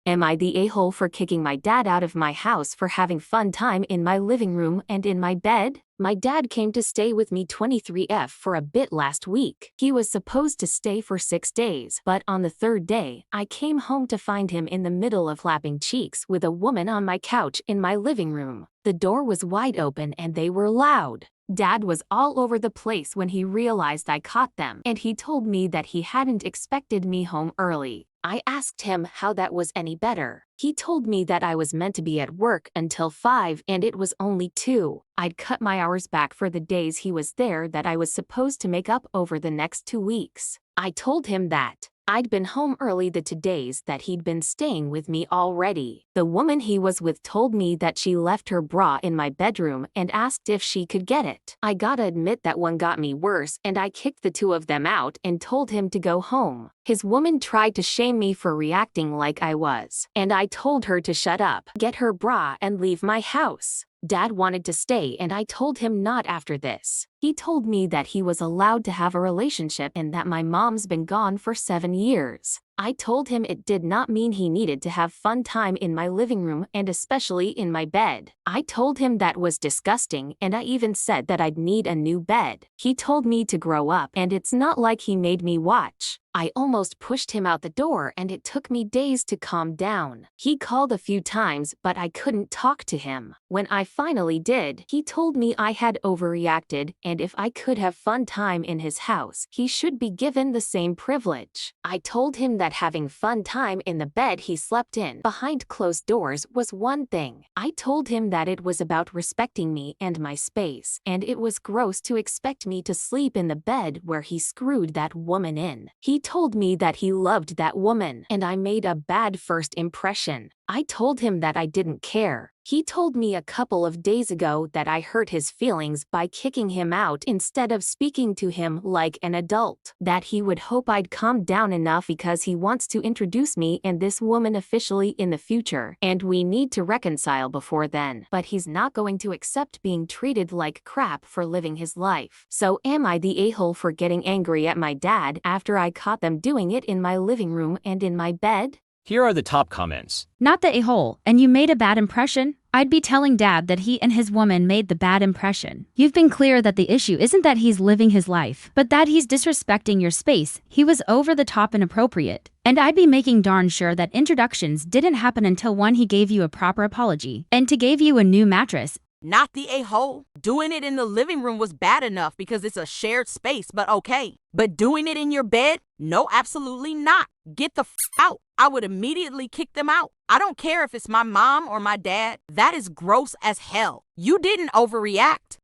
Am I the a-hole for kicking my dad out of my house for having fun time in my living room and in my bed? My dad came to stay with me 23F for a bit last week. He was supposed to stay for 6 days, but on the third day, I came home to find him in the middle of lapping cheeks with a woman on my couch in my living room. The door was wide open and they were loud. Dad was all over the place when he realized I caught them, and he told me that he hadn't expected me home early. I asked him how that was any better. He told me that I was meant to be at work until 5 and it was only 2. I'd cut my hours back for the days he was there that I was supposed to make up over the next 2 weeks. I told him that I'd been home early the 2 days that he'd been staying with me already. The woman he was with told me that she left her bra in my bedroom and asked if she could get it. I gotta admit that one got me worse, and I kicked the 2 of them out and told him to go home. His woman tried to shame me for reacting like I was, and I told her to shut up, get her bra, and leave my house. Dad wanted to stay and I told him not after this. He told me that he was allowed to have a relationship and that my mom's been gone for 7 years. I told him it did not mean he needed to have fun time in my living room and especially in my bed. I told him that was disgusting, and I even said that I'd need a new bed. He told me to grow up, and it's not like he made me watch. I almost pushed him out the door and it took me days to calm down. He called a few times, but I couldn't talk to him. When I finally did, he told me I had overreacted, and if I could have fun time in his house, he should be given the same privilege. I told him that having fun time in the bed he slept in behind closed doors was one thing. I told him that it was about respecting me and my space, and it was gross to expect me to sleep in the bed where he screwed that woman in. He told me that he loved that woman, and I made a bad first impression. I told him that I didn't care. He told me a couple of days ago that I hurt his feelings by kicking him out instead of speaking to him like an adult. That he would hope I'd calm down enough because he wants to introduce me and this woman officially in the future, and we need to reconcile before then. But he's not going to accept being treated like crap for living his life. So am I the a-hole for getting angry at my dad after I caught them doing it in my living room and in my bed? Here are the top comments. Not the a-hole, and you made a bad impression? I'd be telling Dad that he and his woman made the bad impression. You've been clear that the issue isn't that he's living his life, but that he's disrespecting your space. He was over the top inappropriate. And I'd be making darn sure that introductions didn't happen until one, he gave you a proper apology, and 2, gave you a new mattress. Not the a-hole. Doing it in the living room was bad enough because it's a shared space, but okay. But doing it in your bed? No, absolutely not. Get the out. I would immediately kick them out. I don't care if it's my mom or my dad. That is gross as hell. You didn't overreact.